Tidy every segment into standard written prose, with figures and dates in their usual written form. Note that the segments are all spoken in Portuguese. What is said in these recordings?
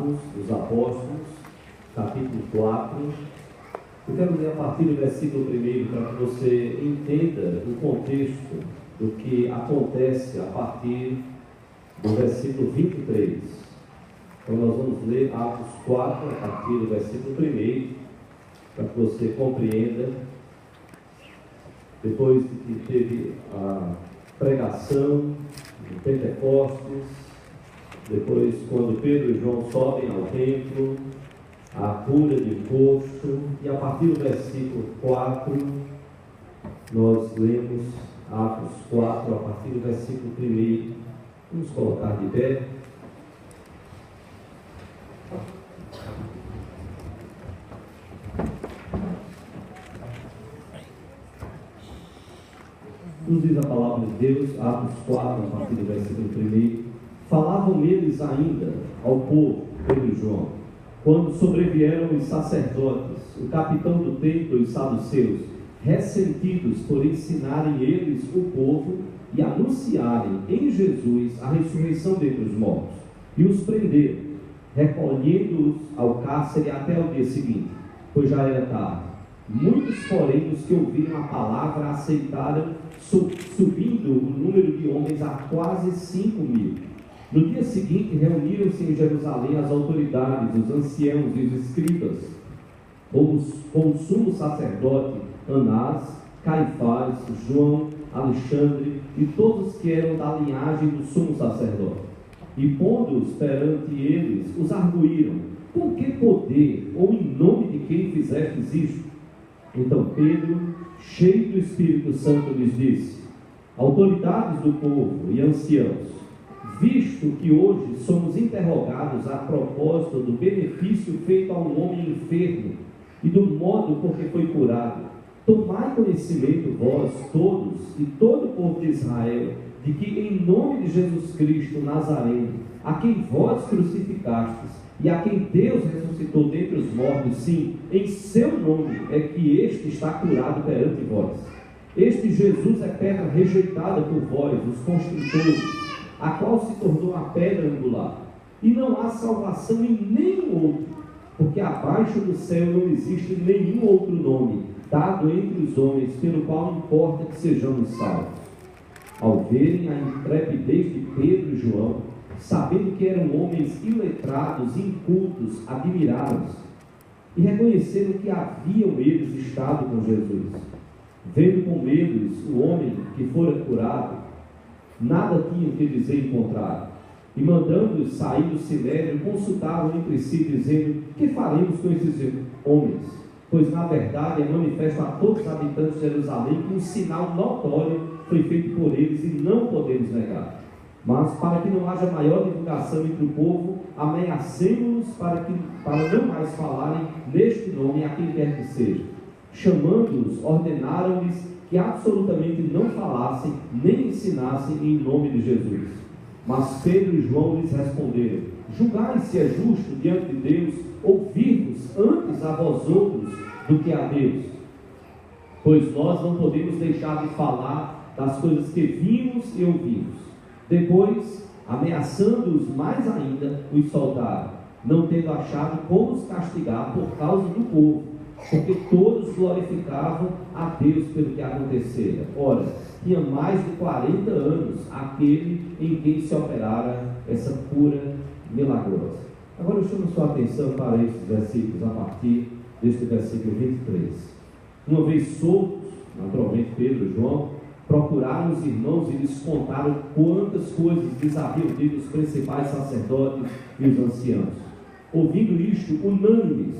Atos dos Apóstolos, capítulo 4. Eu quero ler a partir do versículo 1 para que você entenda o contexto do que acontece a partir do versículo 23. Então nós vamos ler Atos 4, a partir do versículo 1, para que você compreenda. Depois de que teve a pregação de Pentecostes, depois quando Pedro e João sobem ao templo, a cura de um coxo, e a partir do versículo 4, nós lemos Atos 4, a partir do versículo 1. Vamos colocar de pé. Nos diz a palavra de Deus, Atos 4, a partir do versículo 1. Falavam eles ainda ao povo, Pedro e João, quando sobrevieram os sacerdotes, o capitão do templo e os saduceus, ressentidos por ensinarem eles o povo e anunciarem em Jesus a ressurreição dentre os mortos, e os prenderam, recolhendo-os ao cárcere até o dia seguinte, pois já era tarde. Muitos, porém, os que ouviram a palavra aceitaram, subindo o número de homens a quase 5.000. No dia seguinte, reuniram-se em Jerusalém as autoridades, os anciãos e os escribas, com o sumo sacerdote Anás, Caifás, João, Alexandre e todos que eram da linhagem do sumo sacerdote. E pondo-os perante eles, os arguíram: com que poder ou em nome de quem fizestes isto? Então Pedro, cheio do Espírito Santo, lhes disse: autoridades do povo e anciãos, visto que hoje somos interrogados a propósito do benefício feito a um homem enfermo e do modo por que foi curado, tomai conhecimento vós todos e todo o povo de Israel, de que em nome de Jesus Cristo Nazareno, a quem vós crucificastes e a quem Deus ressuscitou dentre os mortos, sim, em seu nome é que este está curado perante vós. Este Jesus é pedra rejeitada por vós, os construtores, a qual se tornou a pedra angular. E não há salvação em nenhum outro, porque abaixo do céu não existe nenhum outro nome dado entre os homens, pelo qual importa que sejamos salvos. Ao verem a intrepidez de Pedro e João, sabendo que eram homens iletrados, incultos, admiraram-se e reconheceram que haviam eles estado com Jesus. Vendo com eles o homem que fora curado, nada tinham que dizer em contrário, e mandando-os sair do sinédrio, consultavam entre si, dizendo: que faremos com esses homens? Pois na verdade é manifesto a todos os habitantes de Jerusalém que um sinal notório foi feito por eles e não podemos negar. Mas para que não haja maior divulgação entre o povo, ameacemos-los para não mais falarem neste nome a quem quer que seja. Chamando-os, ordenaram-lhes que absolutamente não falassem nem ensinassem em nome de Jesus. Mas Pedro e João lhes responderam: julgai se é justo diante de Deus ouvir-vos antes a vós outros do que a Deus. Pois nós não podemos deixar de falar das coisas que vimos e ouvimos. Depois, ameaçando-os mais ainda, os soltaram, não tendo achado como os castigar por causa do povo, porque todos glorificavam a Deus pelo que acontecera. Ora, tinha mais de 40 anos aquele em quem se operara essa cura milagrosa. Agora eu chamo sua atenção para estes versículos, a partir deste versículo 23. Uma vez soltos, naturalmente Pedro e João procuraram os irmãos e lhes contaram quantas coisas lhes haviam dito os principais sacerdotes e os anciãos. Ouvindo isto, unânimes,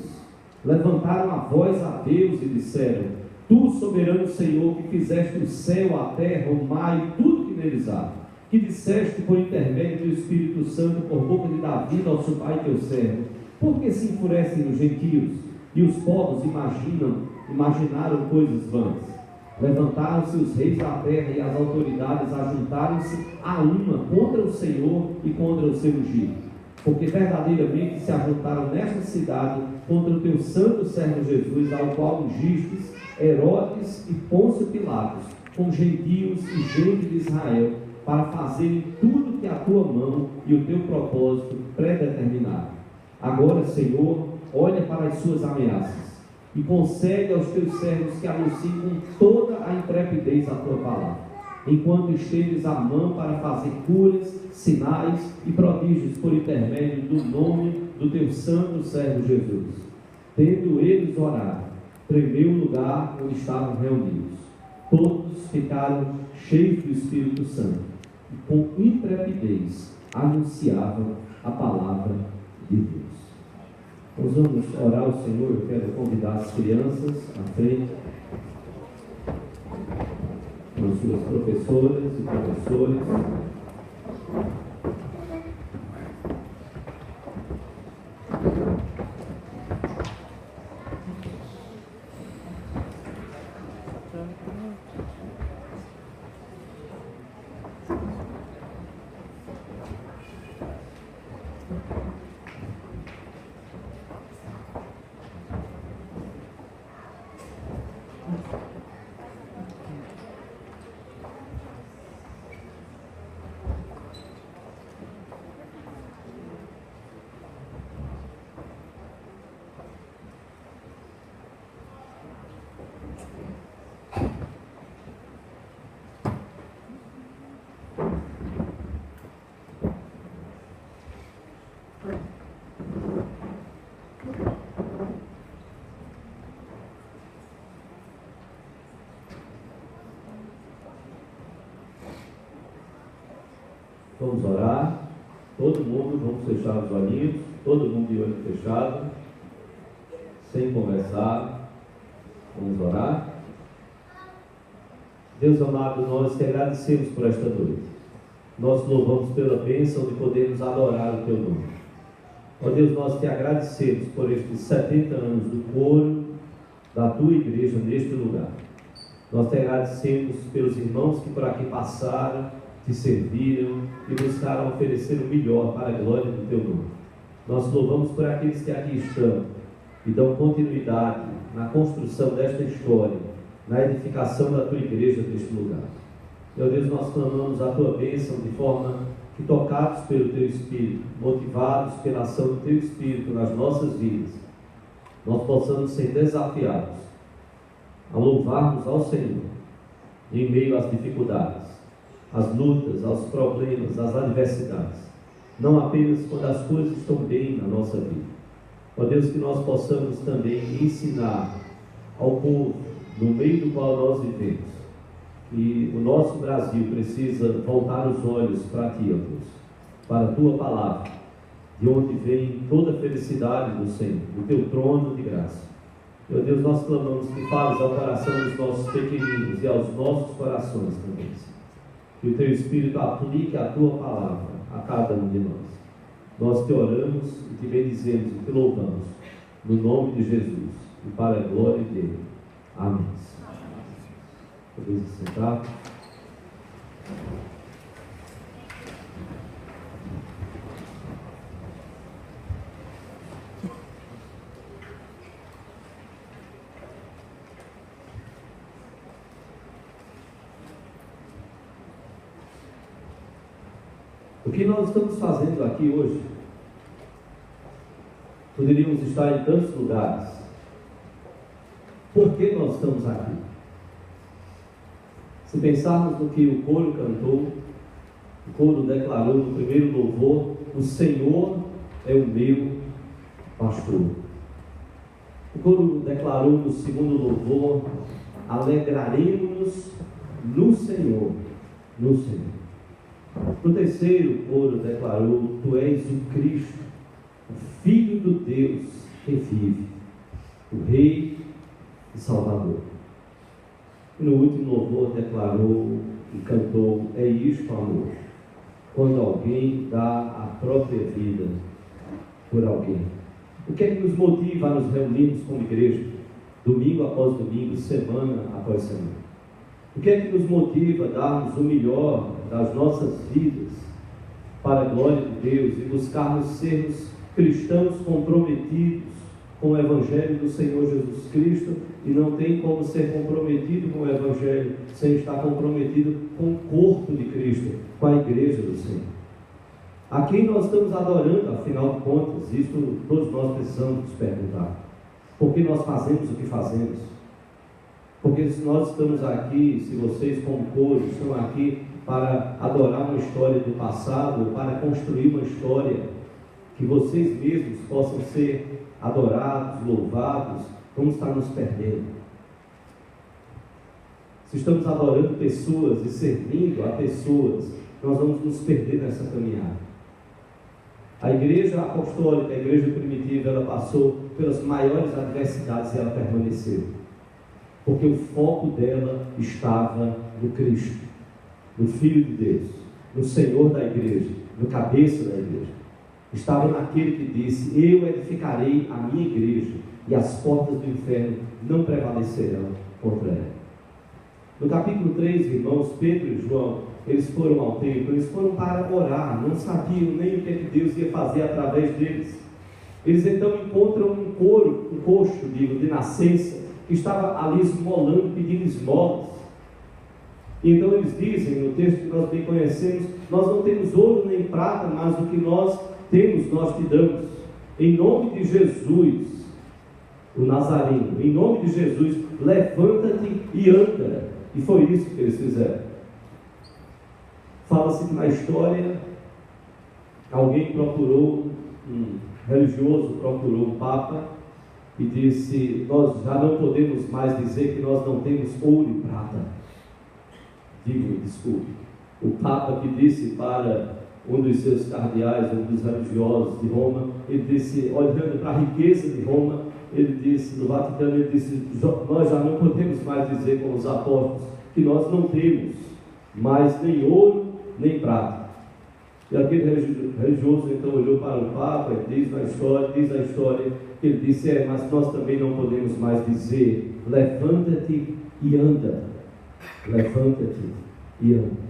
levantaram a voz a Deus e disseram: Tu, soberano Senhor, que fizeste o céu, a terra, o mar e tudo que neles há, que disseste por intermédio do Espírito Santo por boca de Davi, nosso pai, teu servo, por que se enfurecem os gentios e os povos imaginaram coisas vãs? Levantaram-se os reis da terra e as autoridades ajuntaram-se a uma contra o Senhor e contra o seu ungido, porque verdadeiramente se ajuntaram nesta cidade contra o teu santo servo Jesus, ao qual ungistes Herodes e Pôncio Pilatos, com gentios e gente de Israel, para fazerem tudo que a tua mão e o teu propósito predeterminaram. Agora, Senhor, olha para as suas ameaças e concede aos teus servos que anunciem com toda a intrepidez a tua palavra, enquanto estendes a mão para fazer curas, sinais e prodígios por intermédio do nome do teu santo servo Jesus. Tendo eles orado, tremeu o lugar onde estavam reunidos. Todos ficaram cheios do Espírito Santo e com intrepidez anunciavam a palavra de Deus. Nós vamos orar ao Senhor. Eu quero convidar as crianças à frente, as suas professoras e professores. Vamos orar, todo mundo, vamos fechar os olhinhos, todo mundo de olho fechado, sem conversar, vamos orar. Deus amado, nós te agradecemos por esta noite, nós louvamos pela bênção de podermos adorar o teu nome. Ó Deus, nós te agradecemos por estes 70 anos do coro da tua igreja neste lugar. Nós te agradecemos pelos irmãos que por aqui passaram, te serviram e buscaram oferecer o melhor para a glória do teu nome. Nós louvamos por aqueles que aqui estão e dão continuidade na construção desta história, na edificação da tua igreja neste lugar. Meu Deus, nós clamamos a tua bênção de forma que, tocados pelo teu Espírito, motivados pela ação do teu Espírito nas nossas vidas, nós possamos ser desafiados a louvarmos ao Senhor em meio às dificuldades, às lutas, aos problemas, às adversidades, não apenas quando as coisas estão bem na nossa vida. Ó Deus, que nós possamos também ensinar ao povo, no meio do qual nós vivemos, que o nosso Brasil precisa voltar os olhos para ti, ó Deus, para a tua palavra, de onde vem toda a felicidade do Senhor, do teu trono de graça. Meu Deus, nós clamamos que fales ao coração dos nossos pequeninos e aos nossos corações também, Senhor. Que o teu Espírito aplique a tua palavra a cada um de nós. Nós te oramos e te bendizemos e te louvamos, no nome de Jesus e para a glória dele. Amém. Podemos sentar. O que nós estamos fazendo aqui hoje, poderíamos estar em tantos lugares. Por que nós estamos aqui? Se pensarmos no que o coro cantou, o coro declarou no primeiro louvor: o Senhor é o meu pastor. O coro declarou no segundo louvor: alegraremos-nos no Senhor, no Senhor. No terceiro, o coro declarou: tu és o Cristo, o Filho do Deus que vive, o Rei e Salvador. E no último louvor declarou e cantou: é isto, amor, quando alguém dá a própria vida por alguém. O que é que nos motiva a nos reunirmos como igreja, domingo após domingo, semana após semana? O que é que nos motiva a darmos o melhor das nossas vidas para a glória de Deus e buscarmos sermos cristãos comprometidos com o Evangelho do Senhor Jesus Cristo? E não tem como ser comprometido com o Evangelho sem estar comprometido com o corpo de Cristo, com a igreja do Senhor. A quem nós estamos adorando, afinal de contas? Isso todos nós precisamos nos perguntar. Por que nós fazemos o que fazemos? Porque se nós estamos aqui, se vocês como coro estão aqui para adorar uma história do passado, para construir uma história que vocês mesmos possam ser adorados, louvados, vamos estar nos perdendo. Se estamos adorando pessoas e servindo a pessoas, nós vamos nos perder nessa caminhada. A igreja apostólica, a igreja primitiva, ela passou pelas maiores adversidades e ela permaneceu. Porque o foco dela estava no Cristo, no Filho de Deus, no Senhor da igreja, no cabeça da igreja. Estava naquele que disse: eu edificarei a minha igreja e as portas do inferno não prevalecerão contra ela. No capítulo 3, irmãos, Pedro e João, eles foram ao templo, eles foram para orar, não sabiam nem o que Deus ia fazer através deles. Eles então encontram um coxo, de nascença, que estava ali esmolando, pedindo esmolas. E então eles dizem, no texto que nós bem conhecemos: nós não temos ouro nem prata, mas o que nós temos, nós te damos. Em nome de Jesus, o Nazareno, em nome de Jesus, levanta-te e anda. E foi isso que eles fizeram. Fala-se que na história, alguém procurou, um religioso procurou um papa e disse: nós já não podemos mais dizer que nós não temos ouro e prata. Digo, desculpe. O papa que disse para um dos seus cardeais, um dos religiosos de Roma, ele disse, olhando para a riqueza de Roma, ele disse, no Vaticano, ele disse: nós já não podemos mais dizer como os apóstolos que nós não temos mais nem ouro nem prata. E aquele religioso então olhou para o Papa e diz a história que ele disse: mas nós também não podemos mais dizer levanta-te e anda. Levanta-te e anda.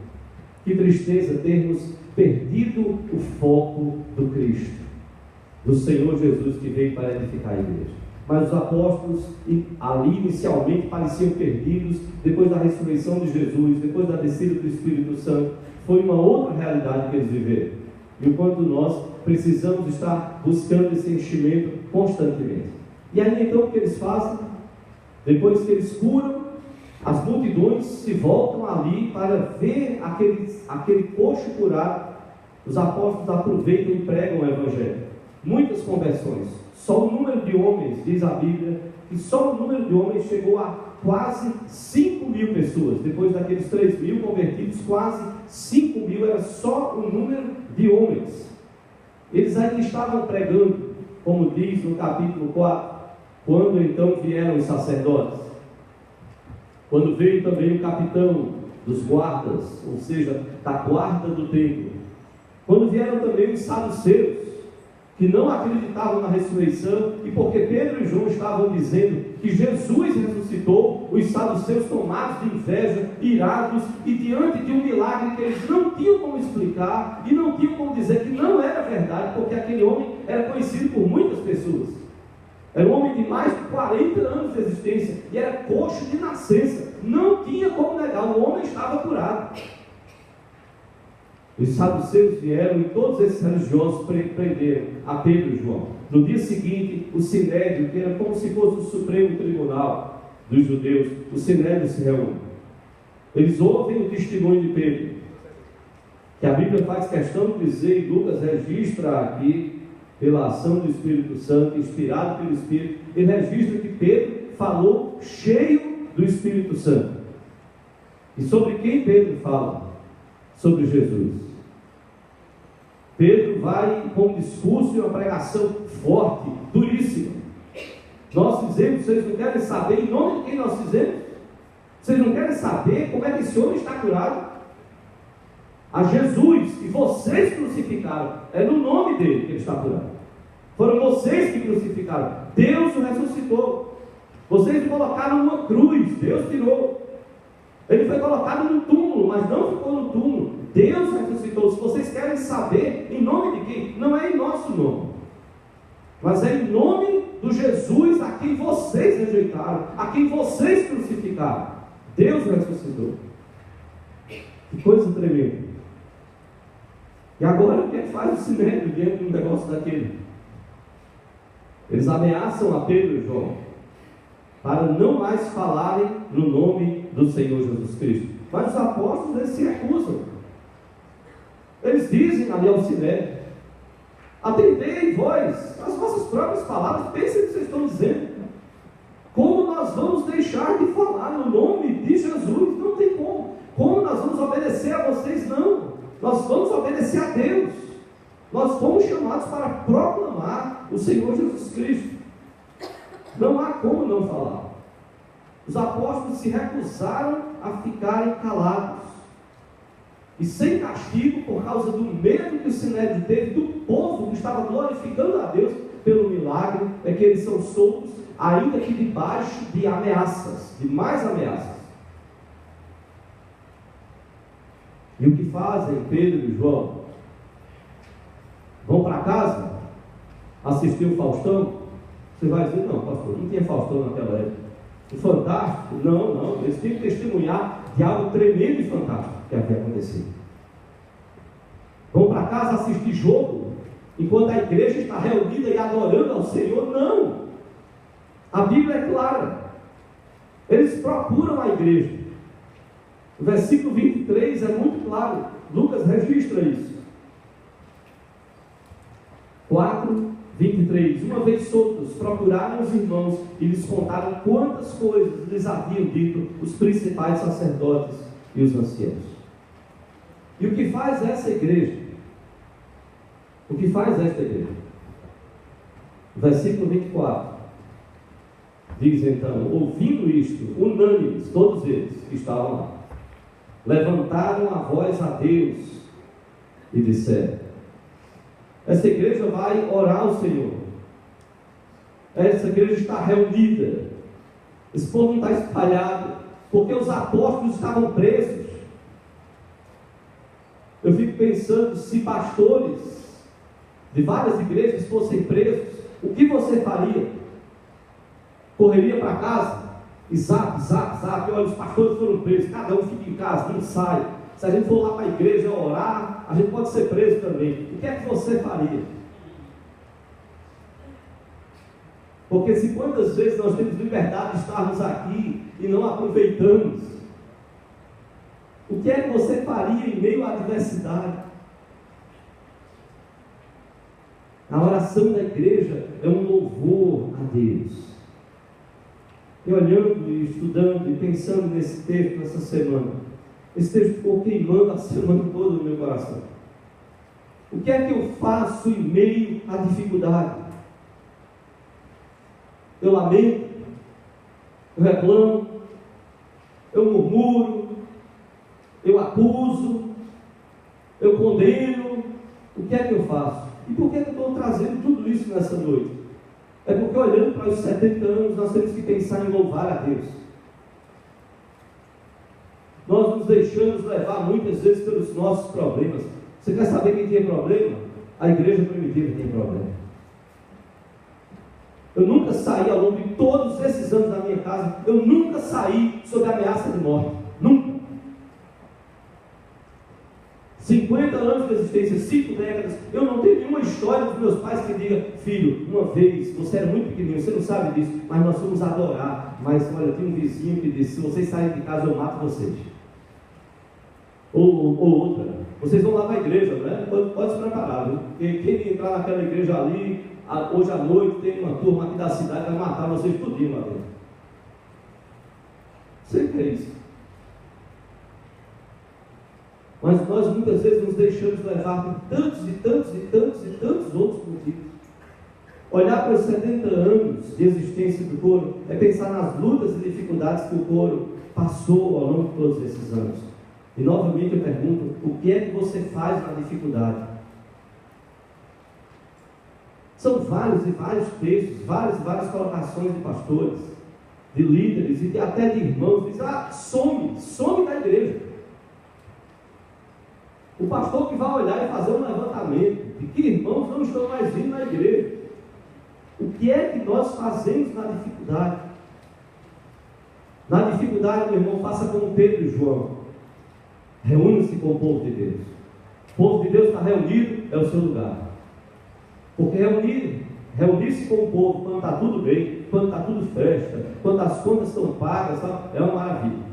Que tristeza termos perdido o foco do Cristo, do Senhor Jesus, que veio para edificar a igreja. Mas os apóstolos ali inicialmente pareciam perdidos. Depois da ressurreição de Jesus, depois da descida do Espírito Santo, foi uma outra realidade que eles viveram. E o quanto nós precisamos estar buscando esse enchimento constantemente. E aí então o que eles fazem? Depois que eles curam, as multidões se voltam ali para ver aquele coxo curado. Os apóstolos aproveitam e pregam o Evangelho. Muitas conversões. Só o número de homens, diz a Bíblia, que só o número de homens chegou a quase 5.000 pessoas. Depois daqueles 3.000 convertidos, quase 5.000 era só o número de homens. Eles ainda estavam pregando, como diz no capítulo 4, quando então vieram os sacerdotes. Quando veio também o capitão dos guardas, ou seja, da guarda do templo. Quando vieram também os saduceus, que não acreditavam na ressurreição, e porque Pedro e João estavam dizendo que Jesus ressuscitou, os saduceus, tomados de inveja, irados, e diante de um milagre que eles não tinham como explicar, e não tinham como dizer que não era verdade, porque aquele homem era conhecido por muitas pessoas. Era um homem de mais de 40 anos de existência, e era coxo de nascença, não tinha como negar, o homem estava curado. Os saduceus vieram e todos esses religiosos prenderam a Pedro e João. No dia seguinte, o Sinédrio, que era como se fosse o Supremo Tribunal dos judeus, o Sinédrio se reúne. Eles ouvem o testemunho de Pedro, que a Bíblia faz questão de dizer, e Lucas registra aqui, pela ação do Espírito Santo, inspirado pelo Espírito, ele registra que Pedro falou cheio do Espírito Santo. E sobre quem Pedro fala? Sobre Jesus. Pedro vai com um discurso e uma pregação forte, duríssima. Nós fizemos, vocês não querem saber em nome de quem nós fizemos? Vocês não querem saber como é que esse homem está curado? A Jesus, que vocês crucificaram, é no nome dele que ele está curado. Foram vocês que crucificaram. Deus o ressuscitou. Vocês o colocaram numa cruz, Deus tirou. Ele foi colocado no túmulo, mas não ficou no túmulo. Deus ressuscitou. Se vocês querem saber em nome de quem, não é em nosso nome, mas é em nome do Jesus a quem vocês rejeitaram, a quem vocês crucificaram. Deus ressuscitou. Que coisa tremenda. E agora o que é que faz o Sinédrio dentro de um negócio daquele? Eles ameaçam a Pedro e João para não mais falarem no nome do Senhor Jesus Cristo. Mas os apóstolos, eles se recusam. Eles dizem ali ao Sinédrio: atendei vós as vossas próprias palavras, pensem no que vocês estão dizendo. Como nós vamos deixar de falar no nome de Jesus? Não tem como. Como nós vamos obedecer a vocês? Não. Nós vamos obedecer a Deus. Nós fomos chamados para proclamar o Senhor Jesus Cristo. Não há como não falar. Os apóstolos se recusaram a ficarem calados. E sem castigo, por causa do medo que o Sinédrio teve do povo que estava glorificando a Deus pelo milagre, é que eles são soltos, ainda que debaixo de ameaças, de mais ameaças. E o que fazem Pedro e João? Vão para casa assistir o Faustão? Você vai dizer: não, pastor, não tinha Faustão naquela época. O fantástico? Não, eles têm que testemunhar de algo tremendo e fantástico que havia acontecido. Vão para casa assistir jogo enquanto a igreja está reunida e adorando ao Senhor? Não. A Bíblia é clara. Eles procuram a igreja. O versículo 23 é muito claro. Lucas registra isso. 4:23. Uma vez soltos, procuraram os irmãos e lhes contaram quantas coisas lhes haviam dito os principais sacerdotes e os anciãos. E o que faz essa igreja? O que faz esta igreja? Versículo 24. Diz então: ouvindo isto, unânimes, todos eles que estavam lá, levantaram a voz a Deus e disseram: essa igreja vai orar ao Senhor. Essa igreja está reunida. Esse povo não está espalhado, porque os apóstolos estavam presos. Eu fico pensando, se pastores de várias igrejas fossem presos, o que você faria? Correria para casa e zap, olha, os pastores foram presos, cada um fica em casa, não sai. Se a gente for lá para a igreja orar, a gente pode ser preso também. O que é que você faria? Porque se quantas vezes nós temos liberdade de estarmos aqui e não aproveitamos, o que é que você faria em meio à adversidade? A oração da igreja é um louvor a Deus. E olhando e estudando e pensando nesse texto nessa semana, esse texto ficou queimando a semana toda no meu coração. O que é que eu faço em meio à dificuldade? Eu lamento, eu reclamo, eu murmuro, eu acuso, eu condeno. O que é que eu faço? E por que eu estou trazendo tudo isso nessa noite? É porque olhando para os 70 anos, nós temos que pensar em louvar a Deus. Nós nos deixamos levar muitas vezes pelos nossos problemas. Você quer saber quem tem problema? A igreja primitiva tem problema. Eu nunca saí, ao longo de todos esses anos da minha casa, eu nunca saí sob ameaça de morte. Nunca. 50 anos de existência, 5 décadas, eu não tenho nenhuma história dos meus pais que diga: filho, uma vez, você era muito pequenininho, você não sabe disso, mas nós fomos adorar, mas olha, tem um vizinho que disse: se vocês saírem de casa, eu mato vocês. Ou outra, vocês vão lá para a igreja, né? Pode se preparar, viu? Porque quem entrar naquela igreja ali, hoje à noite tem uma turma aqui da cidade que vai matar vocês tudinho lá dentro. Sei que é isso. Mas nós muitas vezes nos deixamos levar por tantos outros motivos. Olhar para os 70 anos de existência do coro é pensar nas lutas e dificuldades que o coro passou ao longo de todos esses anos. E novamente eu pergunto: o que é que você faz na dificuldade? São vários e vários textos, várias colocações de pastores, de líderes e até de irmãos. Dizem: some da igreja. O pastor que vai olhar e fazer um levantamento de que irmãos não estão mais vindo na igreja. O que é que nós fazemos na dificuldade? Na dificuldade, meu irmão, faça como Pedro e João. Reúne-se com o povo de Deus. O povo de Deus está reunido, é o seu lugar. Porque reunir-se com o povo quando está tudo bem, quando está tudo festa, quando as contas estão pagas, é uma maravilha.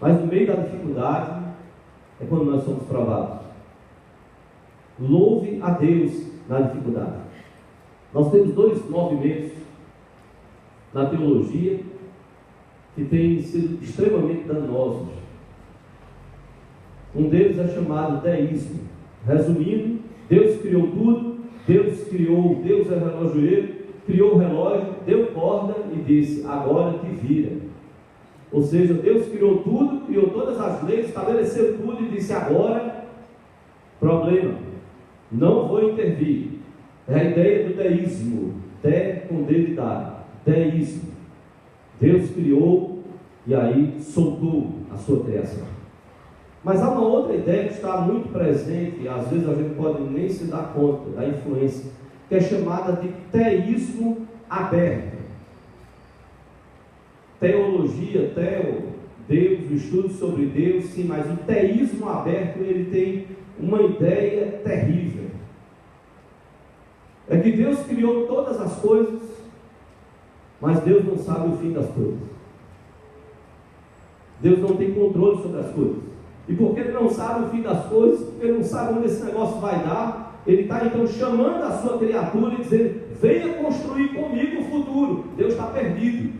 Mas no meio da dificuldade é quando nós somos provados. Louve a Deus na dificuldade. Nós temos dois movimentos na teologia que têm sido extremamente danosos. Um deles é chamado deísmo. Resumindo, Deus criou tudo, Deus é relojoeiro, criou o relógio, deu corda e disse: agora te vira. Ou seja, Deus criou tudo, criou todas as leis, estabeleceu tudo e disse: agora, problema, não vou intervir. É a ideia do deísmo, com D de dar, deísmo. Deus criou e aí soltou a sua criação. Mas há uma outra ideia que está muito presente, e às vezes a gente pode nem se dar conta da influência, que é chamada de teísmo aberto. Teologia, Deus, o estudo sobre Deus, sim, mas o teísmo aberto, ele tem uma ideia terrível. É que Deus criou todas as coisas, mas Deus não sabe o fim das coisas. Deus não tem controle sobre as coisas. E porque Ele não sabe o fim das coisas, porque Ele não sabe onde esse negócio vai dar, Ele está então chamando a sua criatura e dizendo: venha construir comigo o futuro. Deus está perdido.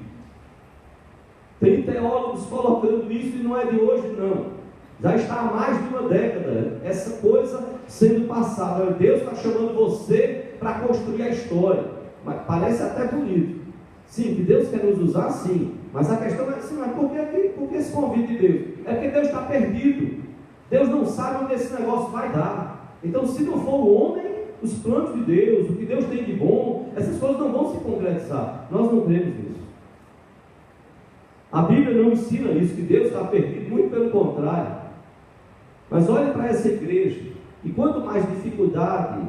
Tem teólogos colocando isso e não é de hoje não. Já está há mais de uma década essa coisa sendo passada. Deus está chamando você para construir a história. Mas parece até bonito. Sim, que Deus quer nos usar, sim. Mas a questão é assim: mas por que esse convite de Deus? É porque Deus está perdido. Deus não sabe onde esse negócio vai dar. Então, se não for o homem, os planos de Deus, o que Deus tem de bom, essas coisas não vão se concretizar. Nós não cremos nisso. A Bíblia não ensina isso, que Deus está perdido, muito pelo contrário. Mas olhe para essa igreja, e quanto mais dificuldade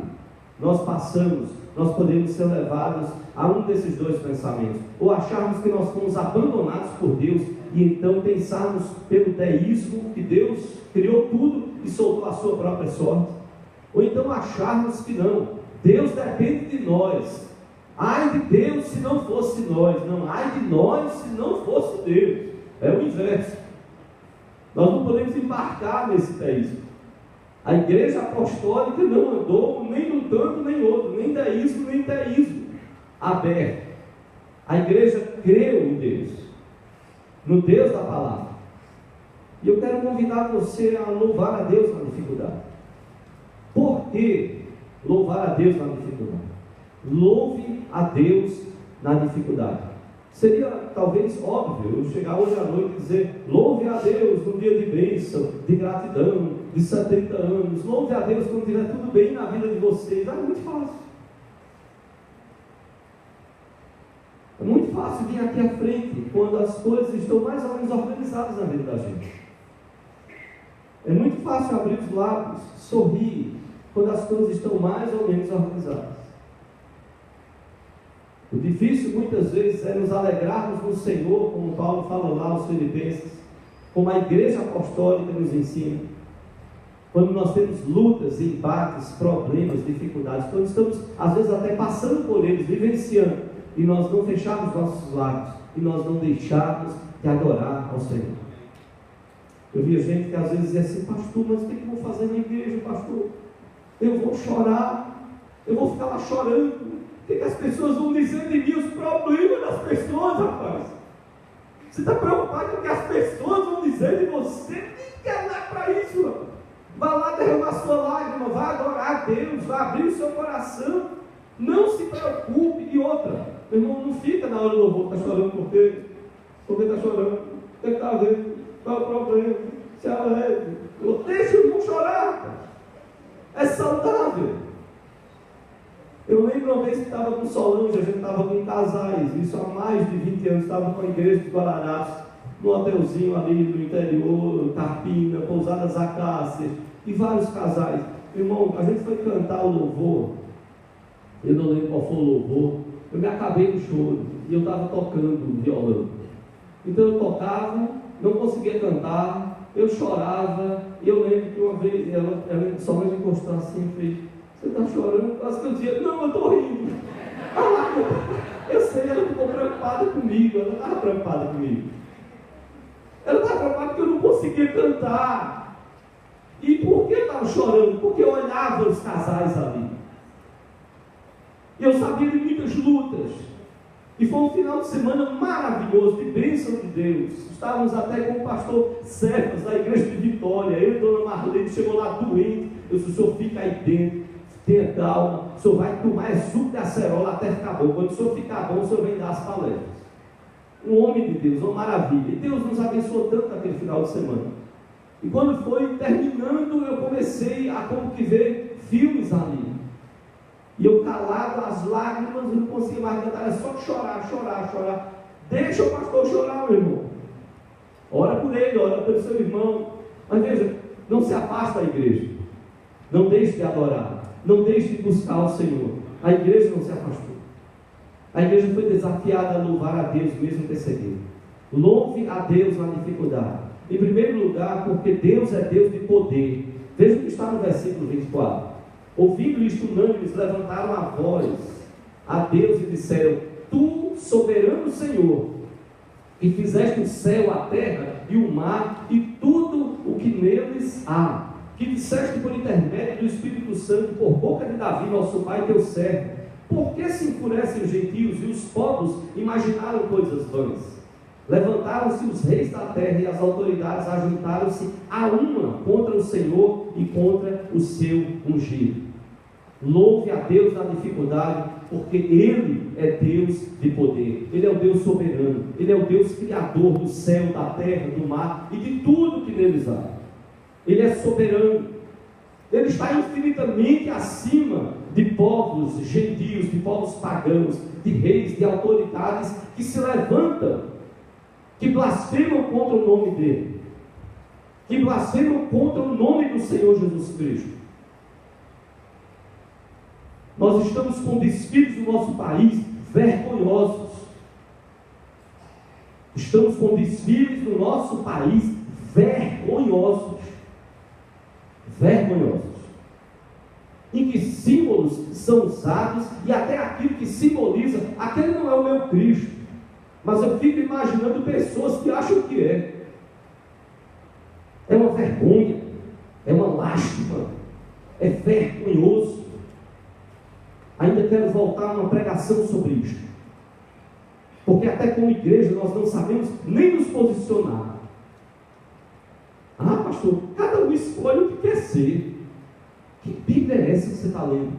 nós passamos, nós podemos ser levados a um desses dois pensamentos: ou acharmos que nós fomos abandonados por Deus, e então pensarmos pelo deísmo, que Deus criou tudo e soltou a sua própria sorte, ou então acharmos que não, Deus depende de nós. Ai de Deus se não fosse nós. Não, ai de nós se não fosse Deus. É o inverso. Nós não podemos embarcar nesse deísmo. A igreja apostólica não andou nem num tanto nem outro, nem deísmo nem teísmo aberto. A igreja creu em Deus, no Deus da palavra. E eu quero convidar você a louvar a Deus na dificuldade. Por que louvar a Deus na dificuldade? Louve a Deus na dificuldade. Seria talvez óbvio eu chegar hoje à noite e dizer: louve a Deus no dia de bênção, de gratidão, de 70 anos. Louve a Deus quando estiver tudo bem na vida de vocês. É muito fácil. É muito fácil vir aqui à frente quando as coisas estão mais ou menos organizadas na vida da gente. É muito fácil abrir os lábios, sorrir quando as coisas estão mais ou menos organizadas. O difícil muitas vezes é nos alegrarmos no Senhor, como Paulo fala lá aos Filipenses, como a igreja apostólica nos ensina. Quando nós temos lutas, embates, problemas, dificuldades, quando estamos às vezes até passando por eles, vivenciando, e nós não fecharmos nossos lábios, e nós não deixarmos de adorar ao Senhor. Eu via gente que às vezes dizia assim: pastor, mas o que eu vou fazer na igreja, pastor? Eu vou chorar, eu vou ficar lá chorando. O que as pessoas vão dizer de mim? Os problemas das pessoas, rapaz. Você está preocupado com o que as pessoas vão dizer de você? Nem quer olhar para isso, rapaz. Vá lá derramar sua lágrima, vá adorar a Deus, vá abrir o seu coração. Não se preocupe. E outra, meu irmão, não fica na hora do louvor: está chorando por quê? Por que está chorando? O que está vendo? Qual é o problema? Se alegre. Deixa o irmão chorar, rapaz. É saudável. Eu lembro uma vez que estava com Solange, a gente estava com casais, isso há mais de 20 anos, estava com a igreja de Guararapes, num hotelzinho ali no interior, Carpina, Pousadas Acácias, e vários casais. Irmão, a gente foi cantar o louvor, eu não lembro qual foi o louvor, eu me acabei no choro, e eu estava tocando violão. Então eu tocava, não conseguia cantar, eu chorava, e eu lembro que uma vez ela só me encostou assim e fez: você está chorando? Quase que eu dizia: não, eu estou rindo. Eu sei, ela ficou preocupada comigo, ela não estava preocupada comigo. Ela estava preocupada porque eu não conseguia cantar. E por que eu estava chorando? Porque eu olhava os casais ali. E eu sabia de muitas lutas. E foi um final de semana maravilhoso, de bênção de Deus. Estávamos até com o pastor Cefas, da igreja de Vitória. Ele e dona Marlene chegou lá doente. Eu disse: o senhor fica aí dentro, tenha calma. O senhor vai tomar suco de acerola até ficar bom. Quando o senhor ficar bom, o senhor vem dar as palestras. Um homem de Deus, uma maravilha. E Deus nos abençoou tanto naquele final de semana. E quando foi terminando, eu comecei a como que ver filmes ali. E eu calado, as lágrimas, eu não conseguia mais cantar, era só chorar. Deixa o pastor chorar, meu irmão. Ora por ele, ora pelo seu irmão. Mas veja, não se afasta da igreja. Não deixe de adorar. Não deixe de buscar o Senhor. A igreja não se afastou. A igreja foi desafiada a louvar a Deus mesmo perseguido. Louve a Deus na dificuldade. Em primeiro lugar, porque Deus é Deus de poder. Veja o que está no versículo 24. Ouvindo isto, unânimes levantaram a voz a Deus e disseram: tu, soberano Senhor, que fizeste o céu, a terra e o mar e tudo o que neles há, que disseste por intermédio do Espírito Santo, por boca de Davi, nosso pai, teu servo, por que se enfurecem os gentios e os povos imaginaram coisas vãs? Levantaram-se os reis da terra e as autoridades ajuntaram-se a uma contra o Senhor e contra o seu ungido. Louve a Deus na dificuldade, porque Ele é Deus de poder. Ele é o Deus soberano. Ele é o Deus criador do céu, da terra, do mar e de tudo que neles há. Ele é soberano. Ele está infinitamente acima de povos gentios, de povos pagãos, de reis, de autoridades que se levantam, que blasfemam contra o nome dele, que blasfemam contra o nome do Senhor Jesus Cristo. Nós estamos com desfiles no nosso país vergonhosos. Estamos com desfiles no nosso país vergonhosos. Em que símbolos são usados e até aquilo que simboliza, aquele não é o meu Cristo. Mas eu fico imaginando pessoas que acham que é. É uma vergonha, é uma lástima, é vergonhoso. Ainda quero voltar a uma pregação sobre isto, porque até como igreja nós não sabemos nem nos posicionar. Ah, pastor, cada um escolhe o que quer ser. Que Bíblia é essa que você está lendo?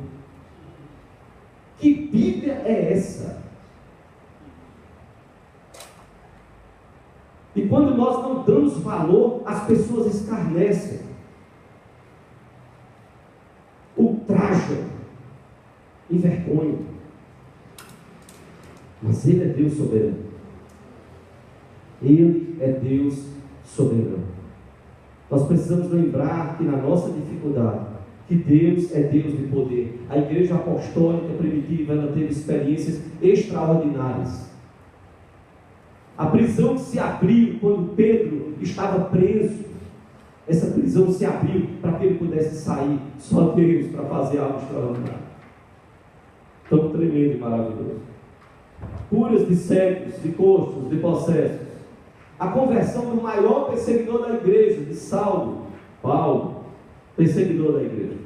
Que Bíblia é essa? E quando nós não damos valor, as pessoas escarnecem, ultrajam, envergonham. Mas Ele é Deus soberano. Ele é Deus soberano. Nós precisamos lembrar que na nossa dificuldade, que Deus é Deus de poder. A igreja apostólica primitiva, ela teve experiências extraordinárias. A prisão se abriu quando Pedro estava preso. Essa prisão se abriu para que ele pudesse sair. Só Deus para fazer algo extraordinário. Tão tremendo e maravilhoso. Curas de cegos, de coxos, de possessos. A conversão do maior perseguidor da igreja, de Saulo, Paulo, perseguidor da igreja.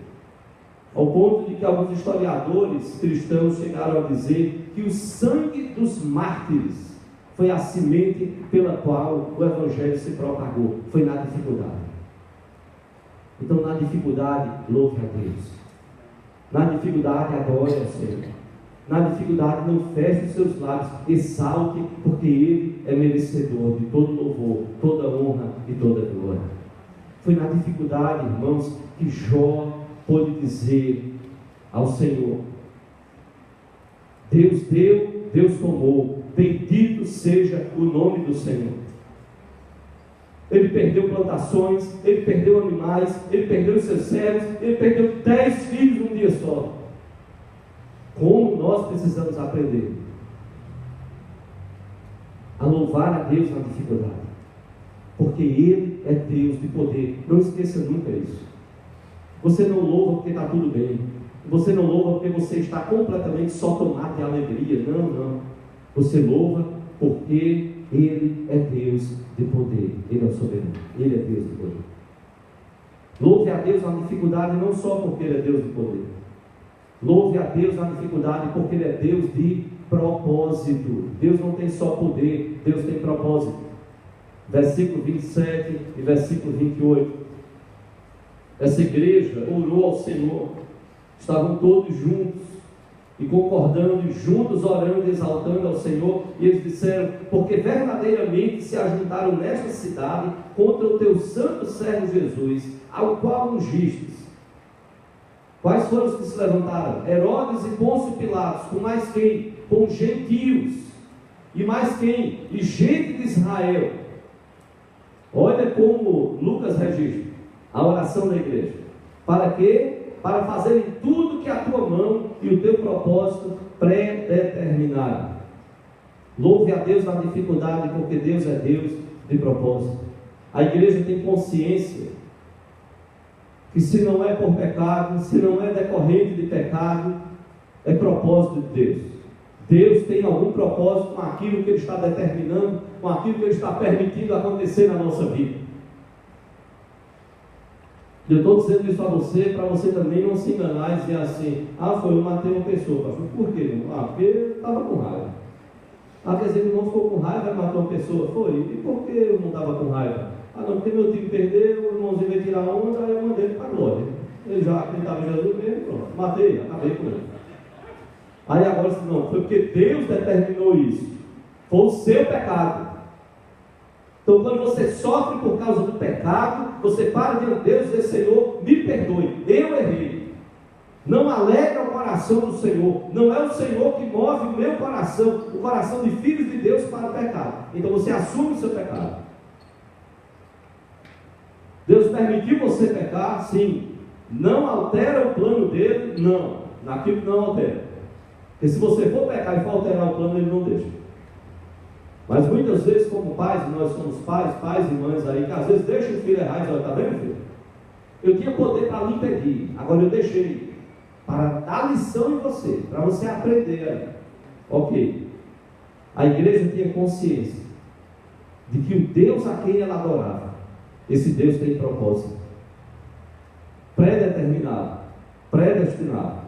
Ao ponto de que alguns historiadores cristãos chegaram a dizer que o sangue dos mártires foi a semente pela qual o Evangelho se propagou. Foi na dificuldade. Então, na dificuldade, louve a Deus. Na dificuldade, adore ao Senhor. Na dificuldade, não feche os seus lábios, exalte, porque Ele é merecedor de todo louvor, toda honra e toda glória. Foi na dificuldade, irmãos, que Jó pôde dizer ao Senhor: Deus deu, Deus tomou, bendito seja o nome do Senhor. Ele perdeu plantações, ele perdeu animais, ele perdeu seus servos, ele perdeu 10 filhos num dia só. Como nós precisamos aprender a louvar a Deus na dificuldade. porque Ele é Deus de poder. Não esqueça nunca isso. Você não louva porque está tudo bem. Você não louva porque você está completamente só tomado de alegria. Não, não. Você louva porque Ele é Deus de poder. Ele é o soberano. Ele é Deus de poder. Louve a Deus na dificuldade, não só porque Ele é Deus de poder. Louve a Deus na dificuldade porque Ele é Deus de propósito. Deus não tem só poder, Deus tem propósito. Versículo 27 e versículo 28. Essa igreja orou ao Senhor. Estavam todos juntos e concordando, juntos orando, exaltando ao Senhor. E eles disseram: porque verdadeiramente se ajuntaram nesta cidade contra o teu santo servo Jesus, ao qual ungistes. Quais foram os que se levantaram? Herodes e Pôncio Pilatos. Com mais quem? Com gentios. E mais quem? E gente de Israel. Olha como Lucas registra a oração da igreja. Para quê? Para fazerem tudo que a tua mão e o teu propósito predeterminaram. Louve a Deus na dificuldade, porque Deus é Deus de propósito. A igreja tem consciência que se não é por pecado, se não é decorrente de pecado, é propósito de Deus. Deus tem algum propósito com aquilo que Ele está determinando, com aquilo que Ele está permitindo acontecer na nossa vida. Eu estou dizendo isso para você também não se enganar e dizer assim: ah, eu matei uma pessoa. Pastor, por quê? Ah, porque eu estava com raiva. Ah, quer dizer, o irmão ficou com raiva e matou uma pessoa? Foi. E por que eu não estava com raiva? Ah, não, porque meu time perdeu, o irmãozinho veio tirar onda, aí eu mandei ele para a glória. Ele já acreditava em Jesus mesmo, pronto, matei, acabei com ele. Aí agora, não, foi porque Deus determinou isso. Foi o seu pecado. Então, quando você sofre por causa do pecado, você para diante de Deus e diz: Senhor, me perdoe, eu errei. Não alegra o coração do Senhor. Não é o Senhor que move o meu coração, o coração de filhos de Deus para o pecado. Então você assume o seu pecado. Deus permitiu você pecar? Sim. Não altera o plano dele? Não. Naquilo que não altera. Porque se você for pecar e for alterar o plano, Ele não deixa. Mas muitas vezes, como pais, nós somos pais e mães aí, que às vezes deixam o filho errar e dizem: está vendo, filho? Eu tinha poder para lhe impedir, agora eu deixei, para dar lição em você, para você aprender aí. Ok. A igreja tinha consciência de que o Deus a quem ela adorava, esse Deus tem propósito, predeterminado, predestinado.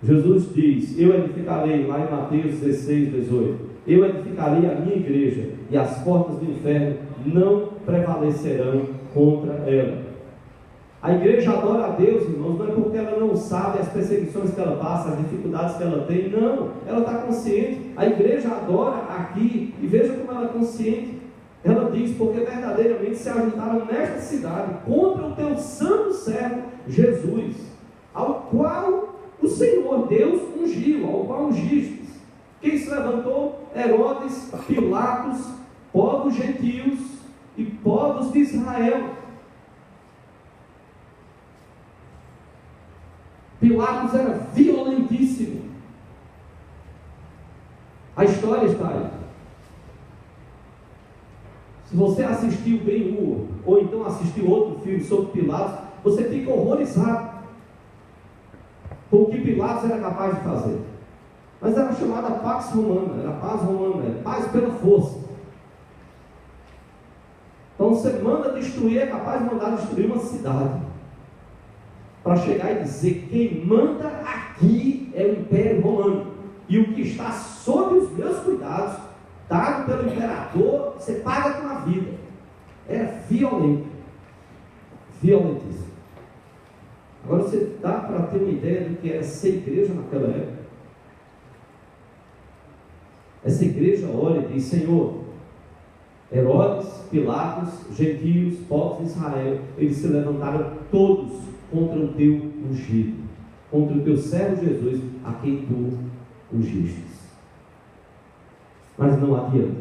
Jesus diz: eu edificarei, lá em Mateus 16, 18, eu edificarei a minha igreja, e as portas do inferno não prevalecerão contra ela. A igreja adora a Deus, irmãos, não é porque ela não sabe as perseguições que ela passa, as dificuldades que ela tem, não, ela está consciente. A igreja adora aqui, e veja como ela é consciente. Ela diz: porque verdadeiramente se ajuntaram nesta cidade contra o teu santo servo Jesus, ao qual o Senhor Deus ungiu, ao qual ungiste. Quem se levantou? Herodes, Pilatos, povos gentios e povos de Israel. Pilatos era violentíssimo. A história está aí. Se você assistiu Ben-Hur, ou então assistiu outro filme sobre Pilatos, você fica horrorizado com o que Pilatos era capaz de fazer. Mas era chamada Pax Romana, era paz romana, era paz pela força. Então você manda destruir, é capaz de mandar destruir uma cidade, para chegar e dizer: quem manda aqui é o Império Romano, e o que está sob os meus cuidados, dado pelo imperador, você paga com a vida. Era violento, violentíssimo. Agora você dá para ter uma ideia do que era ser igreja naquela época. Essa igreja olha e diz: Senhor, Herodes, Pilatos, gentios, povos de Israel, eles se levantaram todos contra o teu ungido, contra o teu servo Jesus, a quem tu ungiste. Mas não adianta.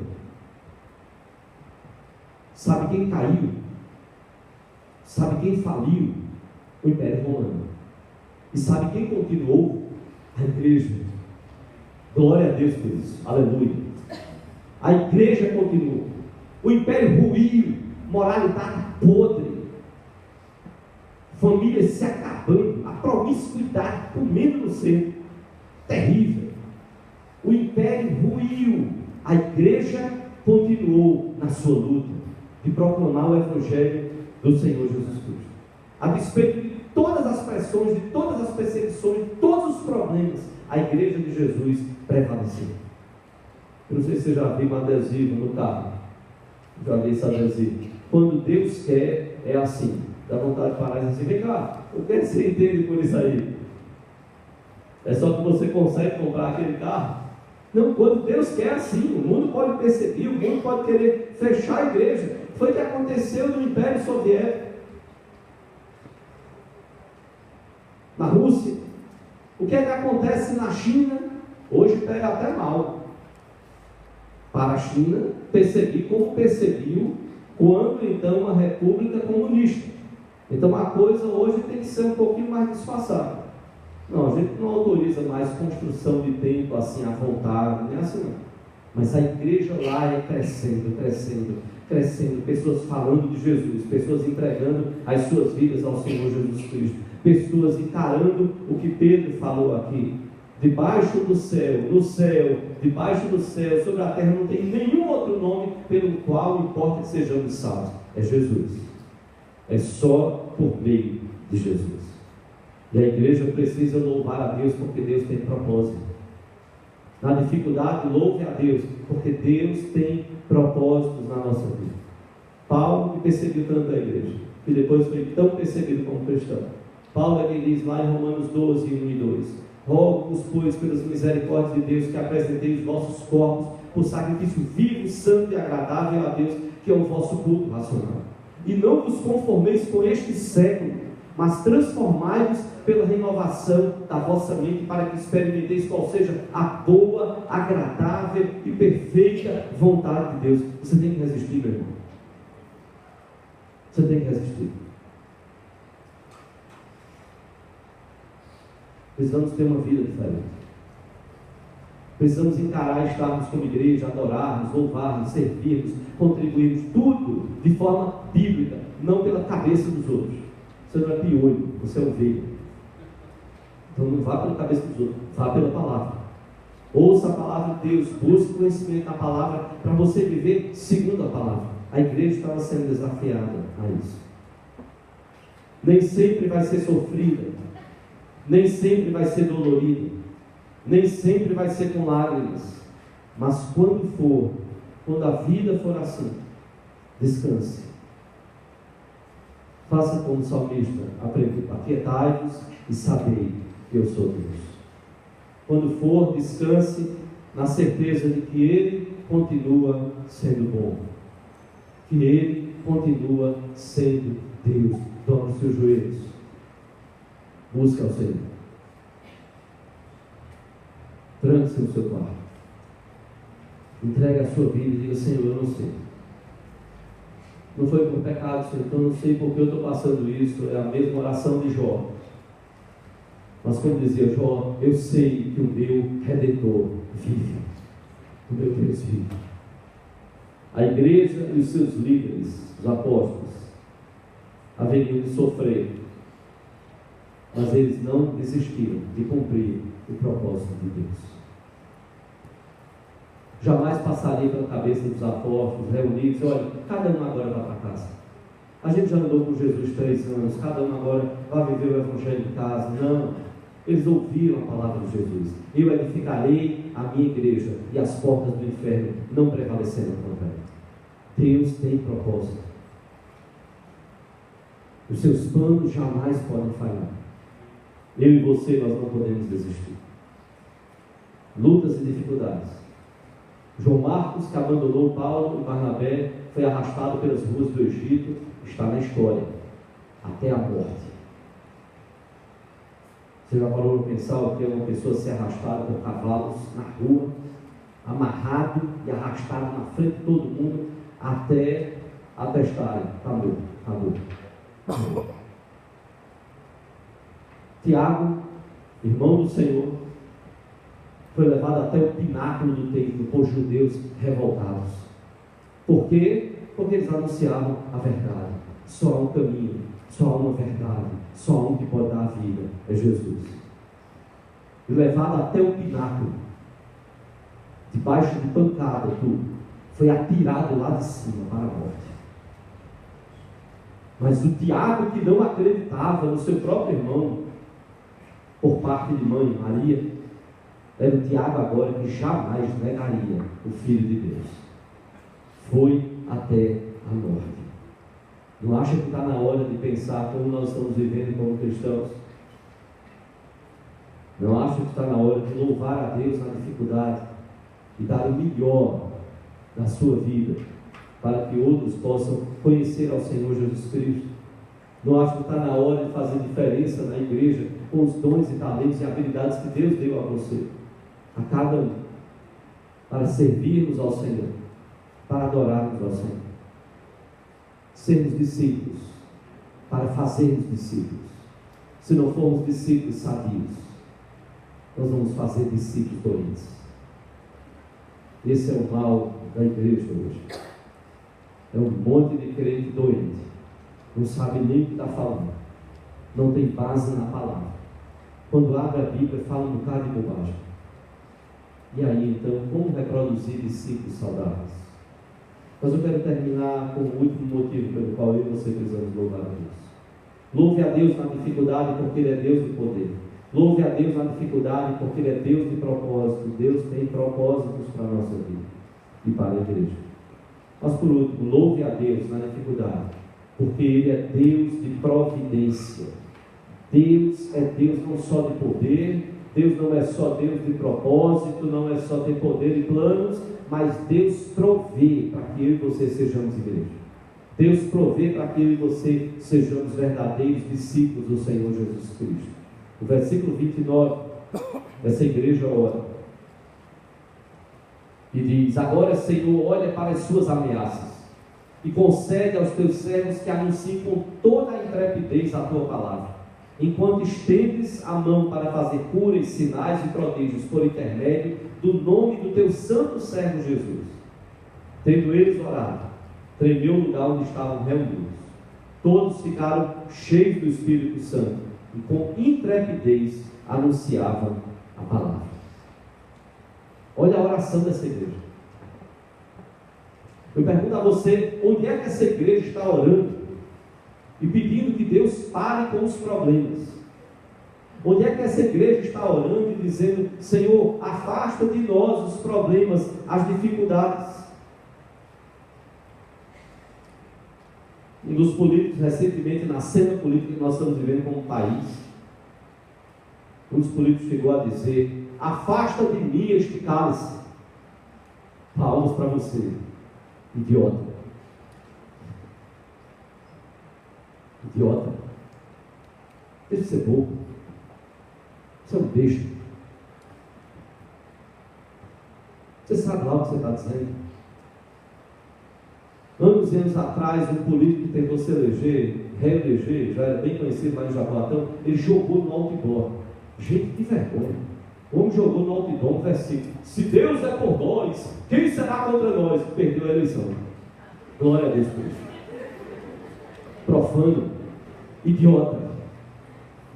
Sabe quem caiu? Sabe quem faliu? O Império Romano. E sabe quem continuou? A igreja. Glória a Deus por isso. Aleluia. A igreja continuou. O império ruiu, moralidade podre, famílias se acabando, a promiscuidade comendo no centro, terrível. O império ruiu, a igreja continuou na sua luta de proclamar o Evangelho do Senhor Jesus Cristo. A despeito de todas as pressões, de todas as perseguições, de todos os problemas, a igreja de Jesus prevaleceu. Eu não sei se você já viu um adesivo no carro. Já vi esse adesivo. Quando Deus quer, é assim. Dá vontade de parar e dizer assim: vem cá, o que você entende por isso aí? É só que você consegue comprar aquele carro? Não, quando Deus quer, assim. O mundo pode perseguir, o mundo pode querer fechar a igreja. Foi o que aconteceu no Império Soviético, na Rússia. O que é que acontece na China? Hoje pega até mal para a China perseguir como perseguiu quando então uma república comunista. Então a coisa hoje tem que ser um pouquinho mais disfarçada. Não, a gente não autoriza mais construção de templo assim à vontade, não é assim não. Mas a igreja lá é crescendo, crescendo, crescendo. Pessoas falando de Jesus, pessoas entregando as suas vidas ao Senhor Jesus Cristo, pessoas encarando o que Pedro falou aqui. Debaixo do céu, no céu, debaixo do céu, sobre a terra não tem nenhum outro nome pelo qual importa que sejamos salvos. É Jesus. É só por meio de Jesus. E a igreja precisa louvar a Deus, porque Deus tem propósito. Na dificuldade, louve a Deus, porque Deus tem propósitos na nossa vida. Paulo, que perseguiu tanto a igreja, que depois foi tão perseguido como cristão. Paulo é que diz lá em Romanos 12, 1 e 2: rogo-vos, pois, pelas misericórdias de Deus, que apresenteis os vossos corpos por sacrifício vivo, santo e agradável a Deus, que é o vosso culto racional. E não vos conformeis com este século, mas transformai-vos pela renovação da vossa mente, para que experimenteis qual seja a boa, agradável e perfeita vontade de Deus. Você tem que resistir, meu irmão. Você tem que resistir. Precisamos ter uma vida diferente. Precisamos encarar, estarmos como igreja, adorarmos, louvarmos, servirmos, contribuirmos, tudo de forma bíblica, não pela cabeça dos outros. Você não é piolho, você é ovelha. Então não vá pela cabeça dos outros, vá pela palavra. Ouça a palavra de Deus, busque conhecimento da palavra, para você viver segundo a palavra. A igreja estava sendo desafiada a isso. Nem sempre vai ser sofrida, nem sempre vai ser dolorida, nem sempre vai ser com lágrimas, mas quando for, quando a vida for assim, descanse. Faça como o salmista, aquietai-vos e sabei que eu sou Deus. Quando for, descanse na certeza de que Ele continua sendo bom, que Ele continua sendo Deus. Dobre os seus joelhos, busque ao Senhor, tranque-se no seu quarto, entregue a sua vida e diga: Senhor, eu não sei. Não foi por pecado, Senhor, então eu não sei por que eu estou passando isso. É a mesma oração de Jó. Mas como dizia Jó, eu sei que o meu Redentor vive. O meu Deus vive. A igreja e os seus líderes, os apóstolos, haveriam de sofrer, mas eles não desistiram de cumprir o propósito de Deus. Jamais passaria pela cabeça dos apóstolos reunidos: olha, cada um agora vai para casa. A gente já andou com Jesus 3 anos, cada um agora vai viver o Evangelho em casa. Não, eles ouviram a palavra de Jesus: eu edificarei a minha igreja e as portas do inferno não prevalecerão contra ela. Deus tem propósito. Os seus planos jamais podem falhar. Eu e você, nós não podemos desistir. Lutas e dificuldades. João Marcos, que abandonou Paulo e Barnabé, foi arrastado pelas ruas do Egito, está na história, até a morte. Você já parou para pensar o que é uma pessoa ser arrastada por cavalos na rua, amarrado e arrastado na frente de todo mundo, até atestarem: acabou, acabou. Tiago, irmão do Senhor, foi levado até o pináculo do templo por judeus revoltados. Por quê? Porque eles anunciavam a verdade. Só há um caminho, só há uma verdade, só há um que pode dar a vida, é Jesus. E levado até o pináculo, debaixo de pancada, tudo, foi atirado lá de cima para a morte. Mas o Tiago, que não acreditava no seu próprio irmão, por parte de mãe, Maria, era o Tiago agora que jamais negaria o Filho de Deus. Foi até a morte. Não acha que está na hora de pensar como nós estamos vivendo como cristãos? Não acha que está na hora de louvar a Deus na dificuldade e dar o melhor da sua vida para que outros possam conhecer ao Senhor Jesus Cristo? Não acha que está na hora de fazer diferença na igreja com os dons e talentos e habilidades que Deus deu a você, a cada um, para servirmos ao Senhor, para adorarmos ao Senhor, sermos discípulos, para fazermos discípulos? Se não formos discípulos sadios, nós vamos fazer discípulos doentes. Esse é o mal da igreja hoje. É um monte de crente doente, não sabe nem o que está falando, não tem base na palavra. Quando abre a Bíblia, fala um bocado de bobagem. E aí então, como reproduzir discípulos saudáveis? Mas eu quero terminar com o último motivo pelo qual eu e você precisamos louvar a Deus. Louve a Deus na dificuldade, porque Ele é Deus de poder. Louve a Deus na dificuldade, porque Ele é Deus de propósito. Deus tem propósitos para a nossa vida e para a igreja. Mas por último, louve a Deus na dificuldade, porque Ele é Deus de providência. Deus é Deus não só de poder, Deus não é só Deus de propósito, não é só ter poder e planos, mas Deus provê para que eu e você sejamos igreja. Deus provê para que eu e você sejamos verdadeiros discípulos do Senhor Jesus Cristo. O versículo 29, essa igreja ora e diz: agora, Senhor, olha para as suas ameaças e concede aos teus servos que anunciem com toda a intrepidez a tua palavra, enquanto estendes a mão para fazer curas, sinais e prodígios por intermédio do nome do teu santo servo Jesus. Tendo eles orado, tremeu o lugar onde estavam reunidos. Todos ficaram cheios do Espírito Santo e com intrepidez anunciavam a palavra. Olha a oração dessa igreja. Eu pergunto a você, onde é que essa igreja está orando e pedindo que Deus pare com os problemas? Onde é que essa igreja está orando e dizendo: Senhor, afasta de nós os problemas, as dificuldades? Um dos políticos, recentemente, na cena política que nós estamos vivendo como país, um dos políticos chegou a dizer: afasta de mim este cálice. Palmas para você, idiota. Idiota. Deixa de ser bobo. Você é um besta. Você sabe lá o que você está dizendo. Anos e anos atrás, um político que tentou se reeleger, já era bem conhecido lá em Jaboatão, ele jogou no outdoor. Gente, que vergonha. O homem jogou no outdoor um versículo: se Deus é por nós, quem será contra nós? Perdeu a eleição. Glória a Deus por isso. Profano, idiota,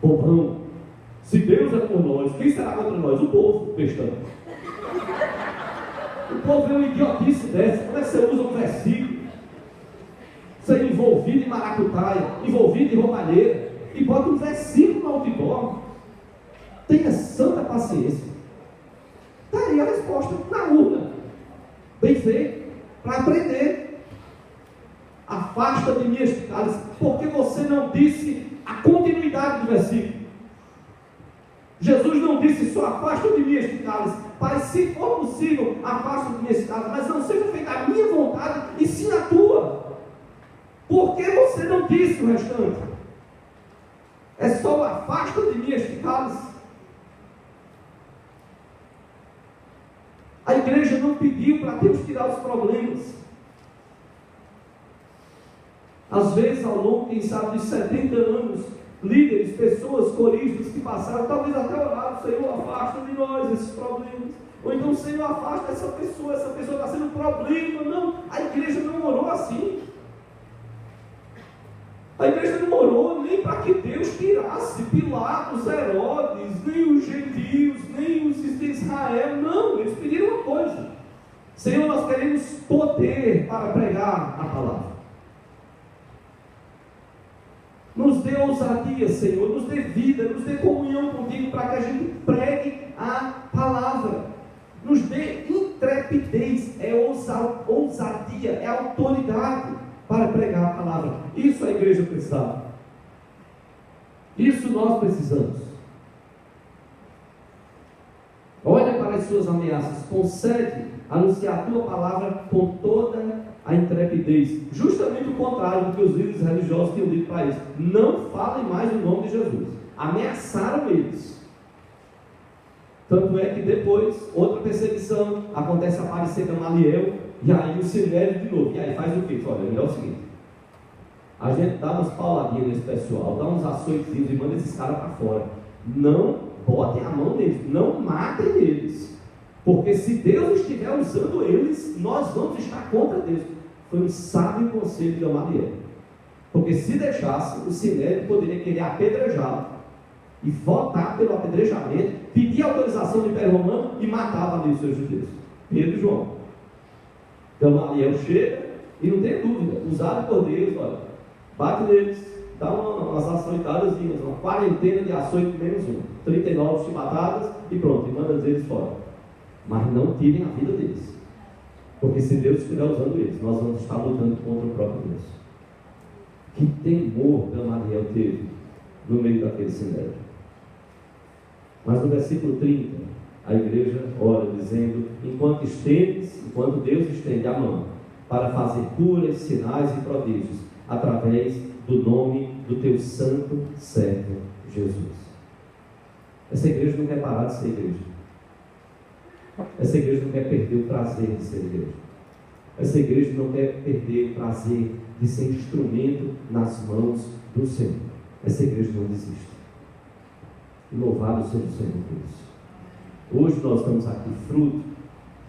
bobão. Se Deus é por nós, quem será contra nós? O povo, bestão. O povo é uma idiotice dessa. Como é que você usa um versículo? Você é envolvido em maracutaia, envolvido em roubalheira, e bota um versículo no outdoor. Tenha santa paciência. Está aí a resposta, na urna. Bem feito, para aprender. Afasta de mim este cálice, porque você não disse a continuidade do versículo. Jesus não disse só: afasta de mim este cálice. Pai, se for possível, afasta de mim este cálice, mas não seja feita a minha vontade, e sim a tua. Por que você não disse o restante? É só o afasta de mim este cálice. A igreja não pediu para Deus tirar os problemas. Às vezes, ao longo, quem sabe, de 70 anos, líderes, pessoas, coristas que passaram, talvez até oraram: Senhor, afasta de nós esses problemas. Ou então, Senhor, afasta essa pessoa está sendo um problema. Não, a igreja não orou assim. A igreja não orou nem para que Deus tirasse Pilatos, Herodes, nem os gentios, nem os de Israel. Não, eles pediram uma coisa: Senhor, nós queremos poder para pregar a palavra. Nos dê ousadia, Senhor, nos dê vida, nos dê comunhão contigo para que a gente pregue a palavra. Nos dê intrepidez, é ousadia, é autoridade para pregar a palavra. Isso a igreja precisava. Isso nós precisamos. Olha para as suas ameaças, concede anunciar a tua palavra com toda a intrepidez. Justamente o contrário do que os líderes religiosos tinham dito para eles: não falem mais o nome de Jesus. Ameaçaram eles. Tanto é que depois, outra perseguição, acontece aparecer Gamaliel, e aí o Sinédrio de novo. E aí faz o quê? Olha, melhor é o seguinte: a gente dá umas pauladinhas nesse pessoal, dá uns açoitinhos e manda esses caras para fora. Não botem a mão neles, não matem eles, porque se Deus estiver usando eles, nós vamos estar contra Deus. Foi um sábio conselho de Gamaliel, porque se deixasse, o Sinédrio poderia querer apedrejá-lo e votar pelo apedrejamento, pedir autorização do Império Romano e matava ali os seus judeus. Pedro e João. Gamaliel chega e não tem dúvida, usado por Deus, olha, bate neles, dá umas açoitadas, uma quarentena de açoite menos um, 39 chibatadas e pronto, e manda eles fora. Mas não tirem a vida deles, porque se Deus estiver usando eles, nós vamos estar lutando contra o próprio Deus. Que temor Gamaliel teve no meio daquele Sinédrio. Mas no versículo 30, a igreja ora dizendo: enquanto Deus estende a mão para fazer curas, sinais e prodígios através do nome do teu santo servo Jesus. Essa igreja não quer parar de ser igreja. Essa igreja não quer perder o prazer de ser igreja. Essa igreja não quer perder o prazer de ser instrumento nas mãos do Senhor. Essa igreja não desiste. E louvado seja o Senhor por isso. Hoje nós estamos aqui fruto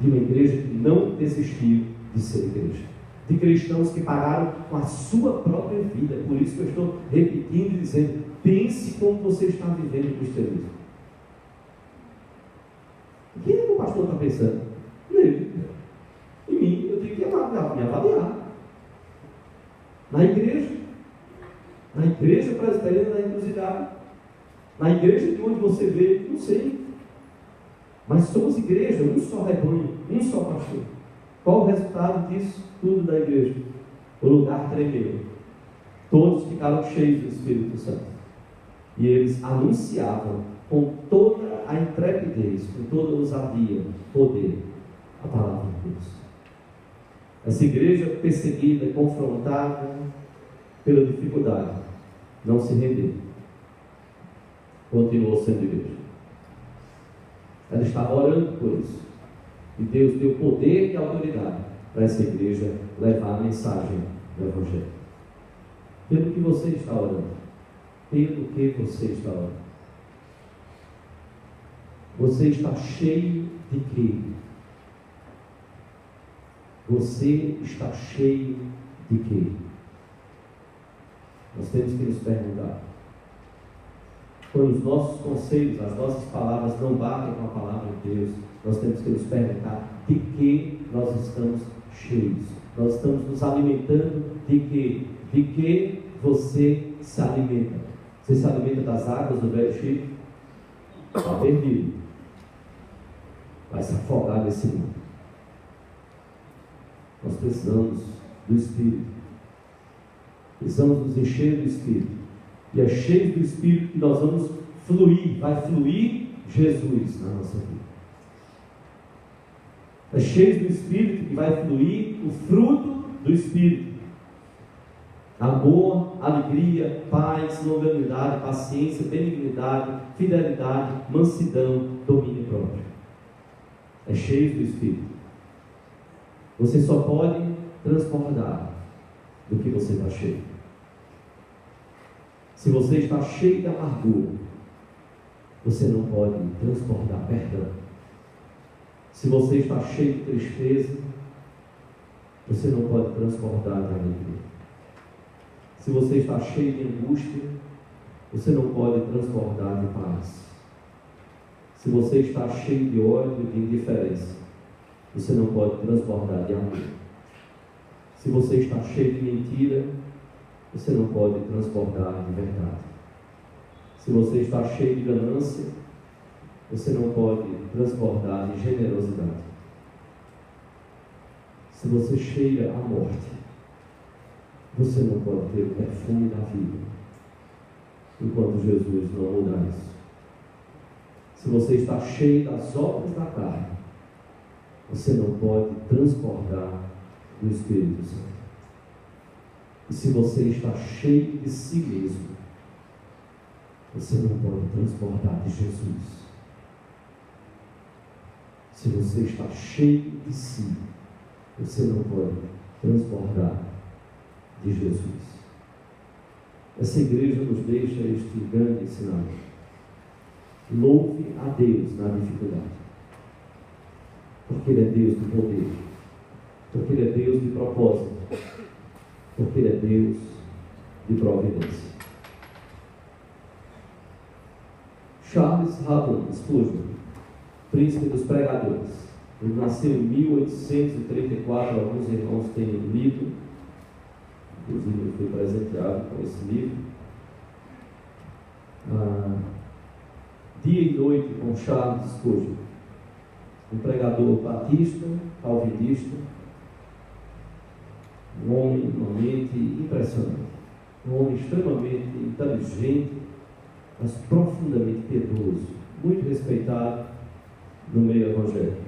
de uma igreja que não desistiu de ser igreja, de cristãos que pararam com a sua própria vida. Por isso que eu estou repetindo e dizendo: pense como você está vivendo o cristianismo. O que é que o pastor está pensando? Nele. Em mim, eu tenho que me avaliar. Na igreja presbiteriana da Encruzilhada, na igreja de onde você veio, não sei. Mas somos igreja, um só rebanho, um só pastor. Qual o resultado disso tudo da igreja? O lugar tremeu. Todos ficaram cheios do Espírito Santo. E eles anunciavam com toda a intrepidez, com toda a ousadia, poder, a palavra de Deus. Essa igreja perseguida, confrontada pela dificuldade, não se rendeu. Continuou sendo igreja. Ela estava orando por isso. E Deus deu poder e autoridade para essa igreja levar a mensagem do Evangelho. Pelo que você está orando? Pelo que você está orando? Você está cheio de quê? Você está cheio de quê? Nós temos que nos perguntar. Quando os nossos conselhos, as nossas palavras não batem com a palavra de Deus, nós temos que nos perguntar de que nós estamos cheios. Nós estamos nos alimentando de quê? De que você se alimenta? Você se alimenta das águas do velho Chico? Está perdido. Vai se afogar nesse mundo. Nós precisamos do Espírito. Precisamos nos encher do Espírito. E é cheio do Espírito que nós vamos fluir. Vai fluir Jesus na nossa vida. É cheio do Espírito que vai fluir o fruto do Espírito. Amor, alegria, paz, longanimidade, paciência, benignidade, fidelidade, mansidão, domínio próprio. É cheio do Espírito. Você só pode transbordar do que você está cheio. Se você está cheio de amargura, você não pode transbordar perdão. Se você está cheio de tristeza, você não pode transportar de alegria. Se você está cheio de angústia, você não pode transportar de paz. Se você está cheio de ódio e de indiferença, você não pode transbordar de amor. Se você está cheio de mentira, você não pode transbordar de verdade. Se você está cheio de ganância, você não pode transbordar de generosidade. Se você cheira à morte, você não pode ter o perfume da vida, enquanto Jesus não mudar isso. Se você está cheio das obras da carne, você não pode transportar do Espírito Santo. E se você está cheio de si mesmo, você não pode transportar de Jesus. Se você está cheio de si, você não pode transportar de Jesus. Essa igreja nos deixa este grande ensinamento. Louve a Deus na dificuldade, porque Ele é Deus de poder, porque Ele é Deus de propósito, porque Ele é Deus de providência. Charles Haddon Spurgeon, príncipe dos pregadores, ele nasceu em 1834, alguns irmãos têm lido, inclusive eu fui presenteado com esse livro. Dia e Noite com Charles Spurgeon, um pregador batista, calvinista, um homem realmente impressionante, um homem extremamente inteligente, mas profundamente piedoso, muito respeitado no meio evangélico.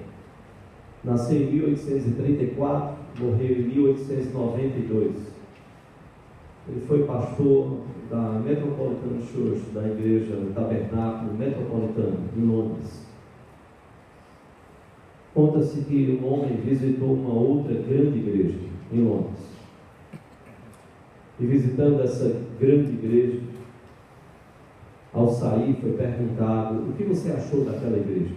Nasceu em 1834, morreu em 1892. Ele foi pastor da Metropolitan Church, da igreja do Tabernáculo Metropolitano, em Londres. Conta-se que um homem visitou uma outra grande igreja em Londres. E visitando essa grande igreja, ao sair foi perguntado: o que você achou daquela igreja?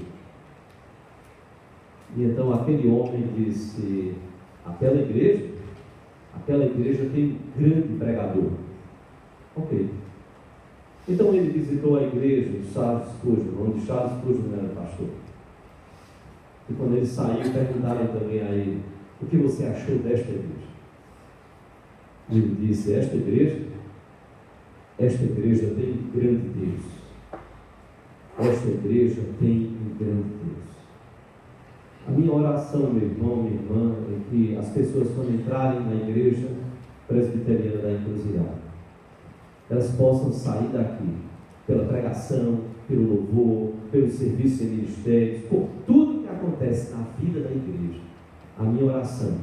E então aquele homem disse: aquela igreja tem um grande pregador. Ok. Então ele visitou a igreja de Charles Spurgeon, onde Charles Spurgeon era pastor. E quando ele saiu, perguntaram também a ele: o que você achou desta igreja? E ele disse: esta igreja tem um grande Deus. Esta igreja tem um grande Deus. A minha oração, meu irmão, minha irmã, é que as pessoas, quando entrarem na igreja presbiteriana da Encruzilhada, elas possam sair daqui pela pregação, pelo louvor, pelo serviço em ministérios, por tudo que acontece na vida da igreja. A minha oração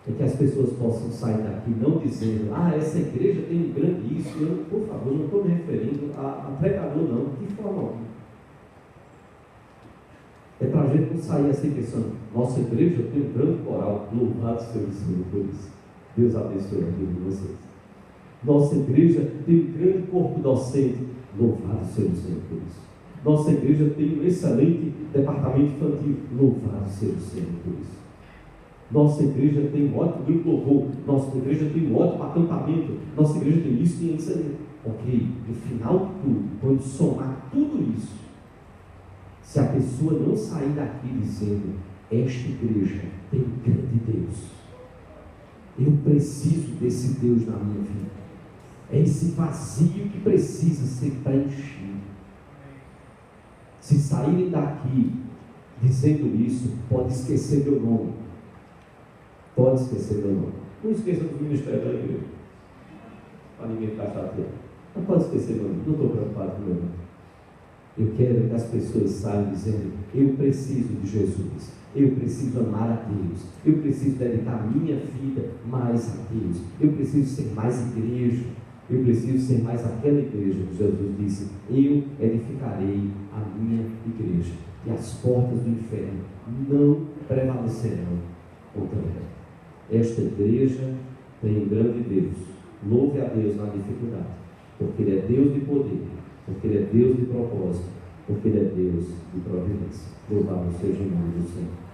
é que as pessoas possam sair daqui não dizendo: essa igreja tem um grande isso. Eu, por favor, não estou me referindo a pregador, não, de forma alguma. É para a gente não sair assim pensando: nossa igreja tem um grande coral, louvado seja o Senhor por isso. Deus abençoe a vida de vocês. Nossa igreja tem um grande corpo docente, louvado seja o Senhor por isso. Nossa igreja tem um excelente departamento infantil, louvado seja o Senhor por isso. Nossa igreja tem um ótimo grupo louvor, nossa igreja tem um ótimo acampamento, nossa igreja tem isso e isso. Ok, no final de tudo, quando somar tudo isso, se a pessoa não sair daqui dizendo: esta igreja tem um grande Deus, eu preciso desse Deus na minha vida, é esse vazio que precisa ser preenchido. Se saírem daqui dizendo isso, pode esquecer meu nome. Pode esquecer meu nome. Não esqueça do ministério da igreja, para ninguém ficar chateado. Não pode esquecer meu nome. Não estou preocupado com meu nome. Eu quero que as pessoas saiam dizendo: eu preciso de Jesus, eu preciso amar a Deus, eu preciso dedicar minha vida mais a Deus, eu preciso ser mais igreja, eu preciso ser mais aquela igreja que Jesus disse: eu edificarei a minha igreja, e as portas do inferno não prevalecerão contra ela. Esta igreja tem um grande Deus. Louve a Deus na dificuldade, porque Ele é Deus de poder, porque Ele é Deus de propósito, porque Ele é Deus de providência. Louvado seja o nome do Senhor.